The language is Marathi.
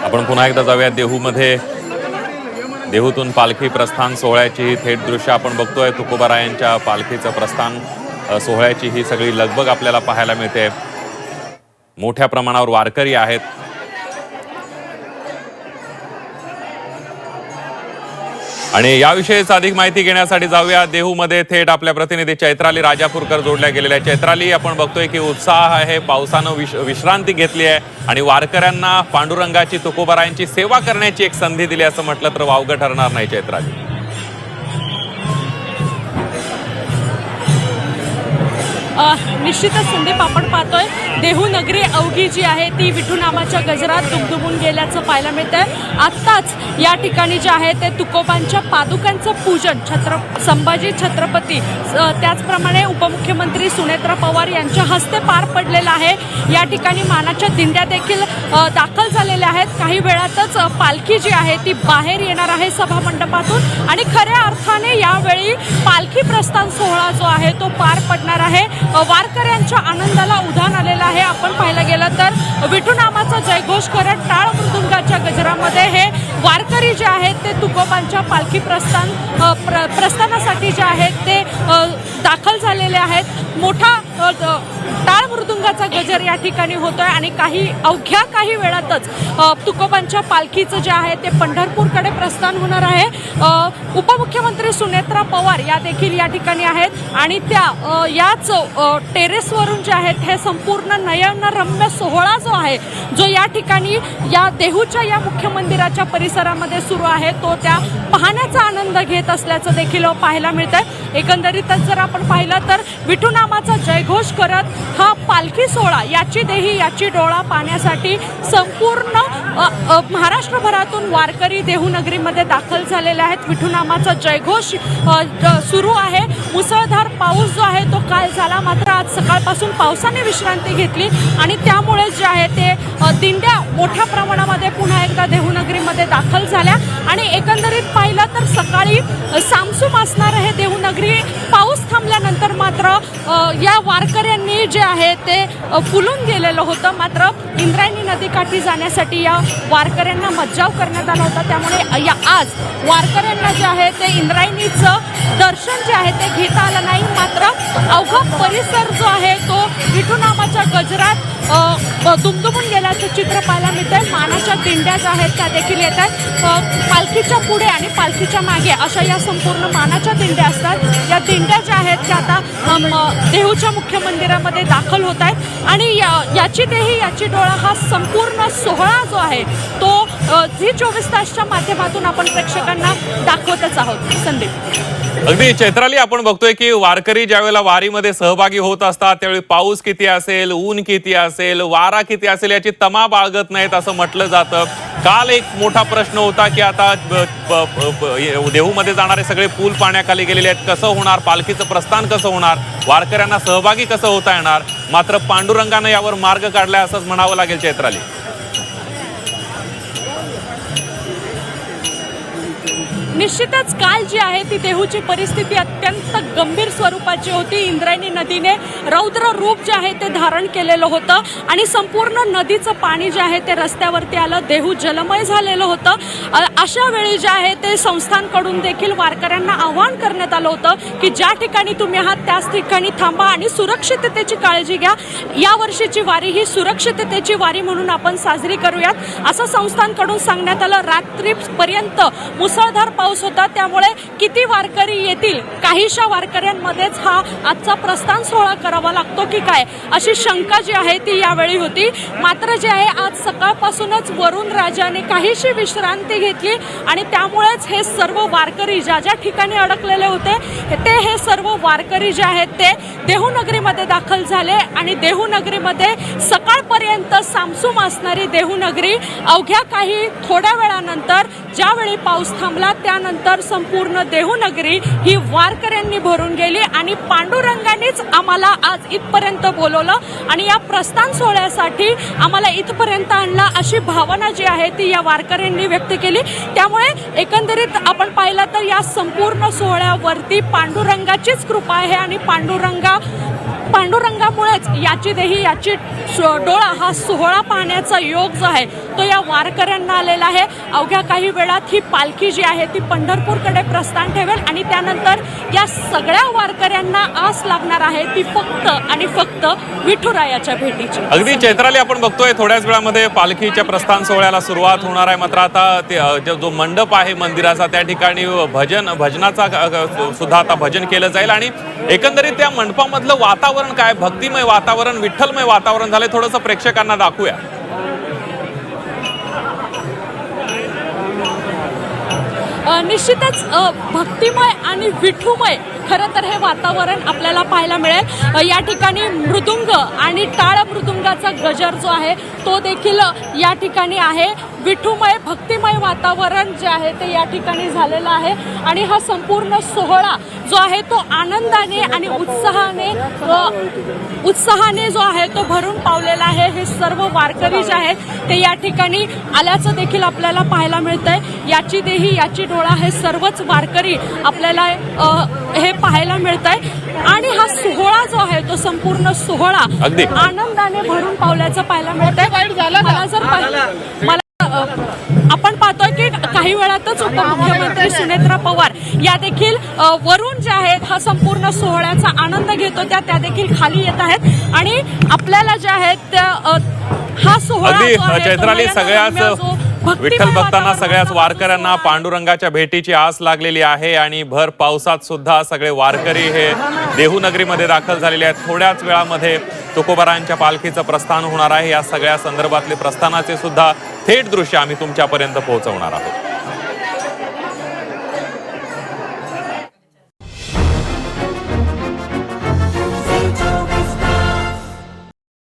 आपण पुन्हा एकदा जाऊया देहूमध्ये। देहूतून पालखी प्रस्थान सोहळ्याची थेट दृश्य आपण बघतोय। तुकोबारायांच्या पालखीचं प्रस्थान सोहळ्याची ही सगळी लगबग आपल्याला पाहायला मिळते। मोठ्या प्रमाणावर वारकरी आहेत। आणि याविषयीच अधिक माहिती घेण्यासाठी जाऊया देहूमध्ये थेट आपल्या प्रतिनिधी चैत्राली राजापूरकर जोडल्या गेलेल्या। चैत्राली, आपण बघतोय की उत्साह आहे, पावसानं विश्रांती घेतली आहे आणि वारकऱ्यांना पांडुरंगाची तुकोबारायांची सेवा करण्याची एक संधी दिली असं म्हटलं तर वावगं ठरणार नाही। चैत्राली, निश्चितच संदीप, आपण पाहतोय देहू नगरी अवघी जी आहे ती विठू नामाच्या गजरात दुमदुमून गेल्याचं पाहायला मिळतंय। आत्ताच या ठिकाणी जे आहे ते तुकोबांच्या पादुकांचं पूजन संभाजी छत्रपती त्याचप्रमाणे उपमुख्यमंत्री सुनेत्रा पवार यांच्या हस्ते पार पडलेलं आहे। या ठिकाणी मानाच्या दिंड्या देखील दाखल झालेल्या आहेत। काही वेळातच पालखी जी आहे ती बाहेर येणार आहे सभामंडपातून आणि खऱ्या अर्थाने यावेळी पालखी प्रस्थान सोहळा जो आहे तो पार पडणार आहे। वारकऱ्यांच्या आनंदाला उधाण आलेलं आहे। आपण पाहायला गेलं तर विठू नामाचा जयघोष करत टाळ मृदुंगाच्या गजरामध्ये हे वारकरी जे आहेत ते तुकोबांच्या पालखी प्रस्थानासाठी जे आहेत ते दाखल झालेले आहेत। मोठा टाळ मृदुंगाचा गजर या ठिकाणी होतोय आणि अवघ्या काही वेळातच तुकोबांच्या पालखीचं जे आहे ते पंढरपूरकडे प्रस्थान होणार आहे। उपमुख्यमंत्री सुनेत्रा पवार या देखील या ठिकाणी आहेत आणि त्या याच टेरेसवरून जे आहेत हे संपूर्ण नयनरम्य सोहळा जो आहे जो या ठिकाणी या देहूच्या या मुख्य मंदिराच्या परिसरामध्ये सुरू आहे तो त्या पाहण्याचा आनंद घेत असल्याचं देखील पाहायला मिळतंय। एकंदरीतच जर आपण पाहिलं तर विठू नामाचा जयघोष करत हा पालखी सोहळा याची देही याची डोळा पाहण्यासाठी संपूर्ण महाराष्ट्रभरातून वारकरी देहू नगरीमध्ये दाखल झालेले आहेत। विठू नामाचा जयघोष सुरू आहे। मुसळधार पाऊस जो आहे तो काल झाला, मात्र आज सकाळपासून पावसाने विश्रांती घेतली आणि त्यामुळे जे आहे ते दिंड्या मोठ्या प्रमाणामध्ये पुन्हा एकदा देहू नगरीमध्ये दाखल झाल्या आणि एकंदरीत पाहिलं तर सकाळी सामसूम असणार आहे देहू नगरी। पाऊस थांबल्यानंतर मात्र या वारकऱ्यांनी जे आहे ते फुलून गेलेलं होतं, मात्र इंद्रायणी नदीकाठी जाण्यासाठी या वारकऱ्यांना मज्जाव करण्यात आला होता। त्यामुळे आज वारकऱ्यांना जे आहे ते इंद्रायणीचं दर्शन जे आहे ते घेता आलं नाही, मात्र अवघा परिसर जो आहे तो विठू नामाच्या गजरात दुमदुमून गेल्याचं चित्र पाहायला मिळतंय। मानाच्या दिंड्या ज्या आहेत त्या देखील येत आहेत। पालखीच्या पुढे आणि पालखीच्या मागे अशा या संपूर्ण मानाच्या दिंड्या असतात। या दिंड्या ज्या आहेत त्या आता देहूच्या मुख्य मंदिरामध्ये दाखल होत आहेत आणि याची देही याची डोळा हा संपूर्ण सोहळा जो आहे तो झी 24 तासच्या माध्यमातून आपण प्रेक्षकांना दाखवतच आहोत। संदीप, अगदी चैत्राली, आपण बघतोय की वारकरी ज्यावेळेला वारीमध्ये सहभागी होत असतात त्यावेळी पाऊस किती असेल, ऊन किती असेल, वारा किती असेल याची तमा बाळगत नाहीत असं म्हटलं जातं। काल एक मोठा प्रश्न होता की आता देहूमध्ये जाणारे सगळे पूल पाण्याखाली गेलेले आहेत, कसं होणार, पालखीचं प्रस्थान कसं होणार, वारकऱ्यांना सहभागी कसं होता येणार, मात्र पांडुरंगानं यावर मार्ग काढलाय असंच म्हणावं लागेल। चैत्राली, निश्चितच काल जी आहे ती देहूची परिस्थिती अत्यंत गंभीर स्वरूपाची होती। इंद्रायणी नदीने रौद्र रूप जे आहे ते धारण केलेलं होतं आणि संपूर्ण नदीचं पाणी जे आहे ते रस्त्यावरती आलं, देहू जलमय झालेलं होतं। अशा वेळी जे आहे ते संस्थांकडून देखील वारकऱ्यांना आवाहन करण्यात आलं होतं की ज्या ठिकाणी तुम्ही आहात त्याच ठिकाणी थांबा आणि सुरक्षिततेची काळजी घ्या। या वर्षीची वारी ही सुरक्षिततेची वारी म्हणून आपण साजरी करूयात असं संस्थांकडून सांगण्यात आलं। रात्रीपर्यंत मुसळधार पाऊस होता, त्यामुळे किती वारकरी येतील, काहीशा वारकऱ्यांमध्येच हा आजचा प्रस्थान सोहळा करावा लागतो की काय अशी शंका जी आहे ती यावेळी होती। मात्र जे आहे आज सकाळपासूनच वरुण राजाने काहीशी विश्रांती घेतली आणि त्यामुळेच हे सर्व वारकरी ज्या ज्या ठिकाणी अडकलेले होते ते हे सर्व वारकरी जे आहेत ते देहू नगरीमध्ये दाखल झाले आणि देहू नगरीमध्ये सकाळपर्यंत सामसूम असणारी देहू नगरी अवघ्या काही थोड्या वेळानंतर ज्यावेळी पाऊस थांबला त्यानंतर संपूर्ण देहू नगरी ही वारकऱ्यांनी भरून गेली आणि पांडुरंगानेच आम्हाला आज इथपर्यंत बोलवलं आणि या प्रस्थान सोहळ्यासाठी आम्हाला इथपर्यंत आणला अशी भावना जी आहे ती या वारकऱ्यांनी व्यक्त केली। त्यामुळे एकंदरीत आपण पाहिलं तर या संपूर्ण सोहळ्यावरती पांडुरंगाचीच कृपा आहे आणि पांडुरंगामुळेच याची देही याची डोळा हा सोहळा पाहण्याचा योग जो आहे तो या वारकऱ्यांना आलेला आहे. अवघ्या काही वेळात ही पालखी जी आहे ती पंढरपूरकडे प्रस्थान ठेवेल आणि त्यानंतर या सगळ्या वारकऱ्यांना आस लागणार आहे ती फक्त आणि फक्त विठुरायाच्या भेटीची. अगदी चैत्राली, आपण बघतोय थोड्याच वेळामध्ये पालखीच्या प्रस्थान सोहळ्याला सुरुवात होणार आहे. मात्र आता जो मंडप आहे मंदिराचा त्या ठिकाणी भजनाचा सुद्धा आता भजन केलं जाईल आणि एकंदरीत त्या मंडपामधलं वातावरण काय, भक्तिमय वातावरण, विठ्ठलमय वातावरण झालंय, थोडंसं प्रेक्षकांना दाखवूया. निश्चितच भक्तिमय आणि विठुमय खरं तर हे वातावरण आपल्याला पाहायला मिळेल. या ठिकाणी मृदुंग आणि टाळ मृदुंगाचा गजर जो आहे तो देखील या ठिकाणी आहे. विठुमय भक्तिमय वातावरण जे आहे ते या ठिकाणी झालेलं आहे आणि हा संपूर्ण सोहळा जो आहे तो आनंदाने आणि उत्साहाने जो आहे तो भरून पावलेला आहे. हे सर्व वारकरी जे आहेत ते या ठिकाणी आल्याचं देखील आपल्याला पाहायला मिळतंय. याची देही याची डोळा हे सर्वच वारकरी आपल्याला हे पाहायला मिळत आहे आणि हा सोहळा जो आहे तो संपूर्ण सोहळा आनंदाने भरून पावल्याचं पाहायला मिळत आहे. आपण पाहतोय की काही वेळातच उपमुख्यमंत्री सुनेत्रा पवार या देखील वरून जे आहेत हा संपूर्ण सोहळ्याचा आनंद घेतो त्या देखील खाली येत आहेत आणि आपल्याला जे आहेत हा सोहळा चैत्राली सगळ्याच विठ्ठल भक्तांना सगळ्याच वारकऱ्यांना पांडुरंगाच्या भेटीची आस लागलेली आहे आणि भर पावसात सुद्धा सगळे वारकरी हे देहूनगरीमध्ये दाखल झालेले आहेत. थोड्याच वेळामध्ये तुकोबारांच्या पालखीचं प्रस्थान होणार आहे. या सगळ्या संदर्भातले प्रस्थानाचे सुद्धा थेट दृश्य आम्ही तुमच्यापर्यंत पोहोचवणार आहोत.